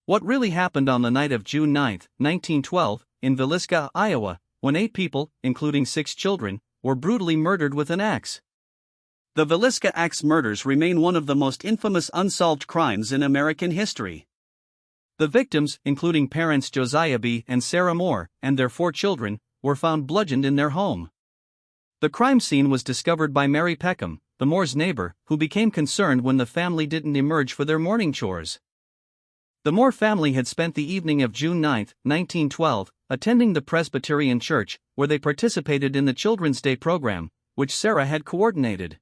What really happened on the night of June 9, 1912, in Villisca, Iowa, when 8 people, including 6 children, were brutally murdered with an axe? The Villisca axe murders remain one of the most infamous unsolved crimes in American history. The victims, including parents Josiah B. and Sarah Moore, and their 4 children, were found bludgeoned in their home. The crime scene was discovered by Mary Peckham, the Moores' neighbor, who became concerned when the family didn't emerge for their morning chores. The Moore family had spent the evening of June 9, 1912, attending the Presbyterian Church, where they participated in the Children's Day program, which Sarah had coordinated.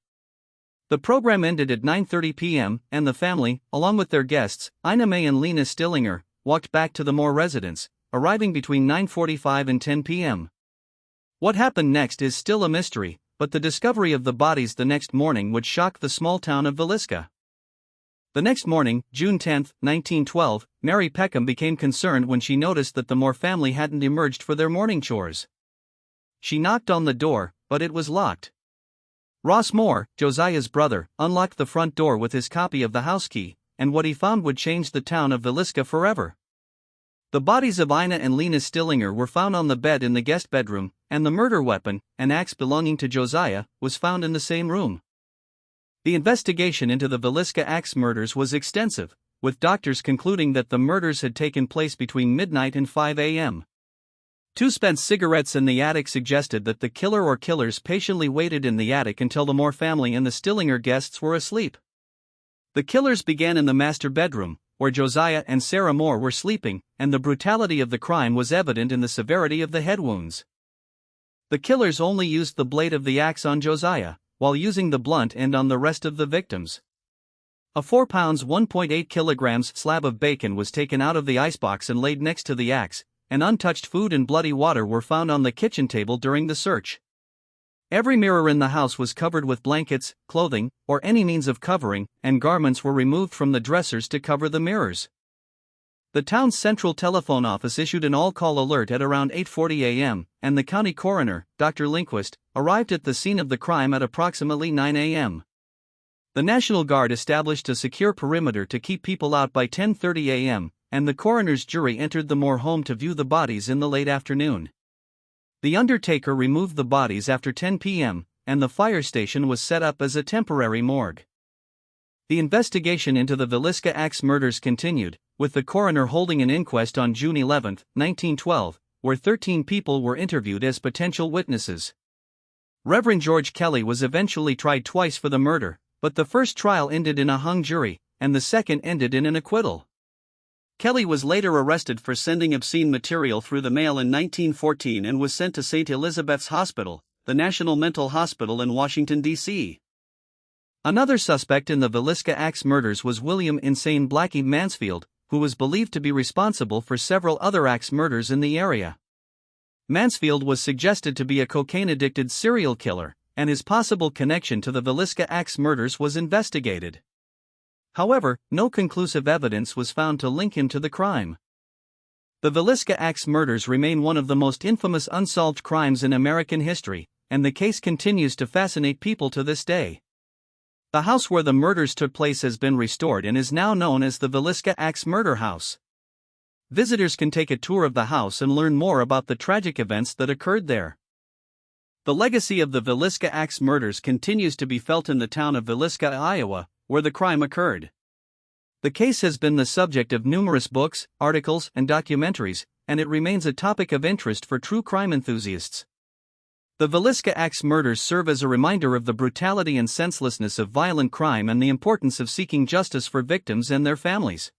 The program ended at 9:30 p.m., and the family, along with their guests, Ina May and Lena Stillinger, walked back to the Moore residence, arriving between 9:45 and 10 p.m. What happened next is still a mystery, but the discovery of the bodies the next morning would shock the small town of Villisca. The next morning, June 10, 1912, Mary Peckham became concerned when she noticed that the Moore family hadn't emerged for their morning chores. She knocked on the door, but it was locked. Ross Moore, Josiah's brother, unlocked the front door with his copy of the house key, and what he found would change the town of Villisca forever. The bodies of Ina and Lena Stillinger were found on the bed in the guest bedroom, and the murder weapon, an axe belonging to Josiah, was found in the same room. The investigation into the Villisca axe murders was extensive, with doctors concluding that the murders had taken place between midnight and 5 a.m. 2 spent cigarettes in the attic suggested that the killer or killers patiently waited in the attic until the Moore family and the Stillinger guests were asleep. The killers began in the master bedroom, where Josiah and Sarah Moore were sleeping, and the brutality of the crime was evident in the severity of the head wounds. The killers only used the blade of the axe on Josiah, while using the blunt end on the rest of the victims. A 4 pounds (1.8 kilograms) slab of bacon was taken out of the icebox and laid next to the axe, and untouched food and bloody water were found on the kitchen table during the search. Every mirror in the house was covered with blankets, clothing, or any means of covering, and garments were removed from the dressers to cover the mirrors. The town's central telephone office issued an all-call alert at around 8:40 a.m., and the county coroner, Dr. Lindquist, arrived at the scene of the crime at approximately 9 a.m. The National Guard established a secure perimeter to keep people out by 10:30 a.m., and the coroner's jury entered the Moore home to view the bodies in the late afternoon. The undertaker removed the bodies after 10 p.m., and the fire station was set up as a temporary morgue. The investigation into the Villisca axe murders continued, with the coroner holding an inquest on June 11, 1912, where 13 people were interviewed as potential witnesses. Reverend George Kelly was eventually tried twice for the murder, but the first trial ended in a hung jury, and the second ended in an acquittal. Kelly was later arrested for sending obscene material through the mail in 1914 and was sent to St. Elizabeth's Hospital, the National Mental Hospital in Washington, D.C. Another suspect in the Villisca axe murders was William Insane Blackie Mansfield, who was believed to be responsible for several other axe murders in the area. Mansfield was suggested to be a cocaine-addicted serial killer, and his possible connection to the Villisca axe murders was investigated. However, no conclusive evidence was found to link him to the crime. The Villisca axe murders remain one of the most infamous unsolved crimes in American history, and the case continues to fascinate people to this day. The house where the murders took place has been restored and is now known as the Villisca Axe Murder House. Visitors can take a tour of the house and learn more about the tragic events that occurred there. The legacy of the Villisca axe murders continues to be felt in the town of Villisca, Iowa, where the crime occurred. The case has been the subject of numerous books, articles, and documentaries, and it remains a topic of interest for true crime enthusiasts. The Villisca axe murders serve as a reminder of the brutality and senselessness of violent crime and the importance of seeking justice for victims and their families.